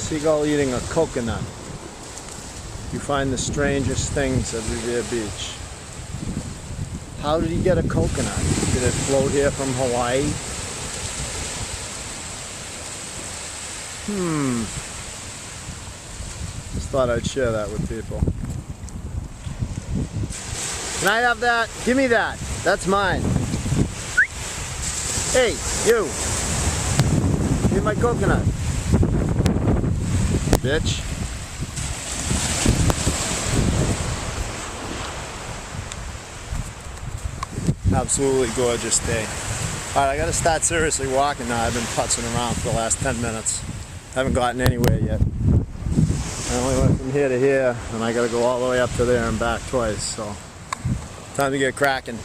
Seagull eating a coconut. You find the strangest things at Revere Beach. How did he get a coconut? Did it float here from Hawaii? Just thought I'd share that with people. Can I have that? Give me that. That's mine. Hey, you. Give me my coconut. Bitch. Absolutely gorgeous day. Alright, I gotta start seriously walking now. I've been putzing around for the last 10 minutes. Haven't gotten anywhere yet. I only went from here to here, and I gotta go all the way up to there and back twice, so time to get cracking.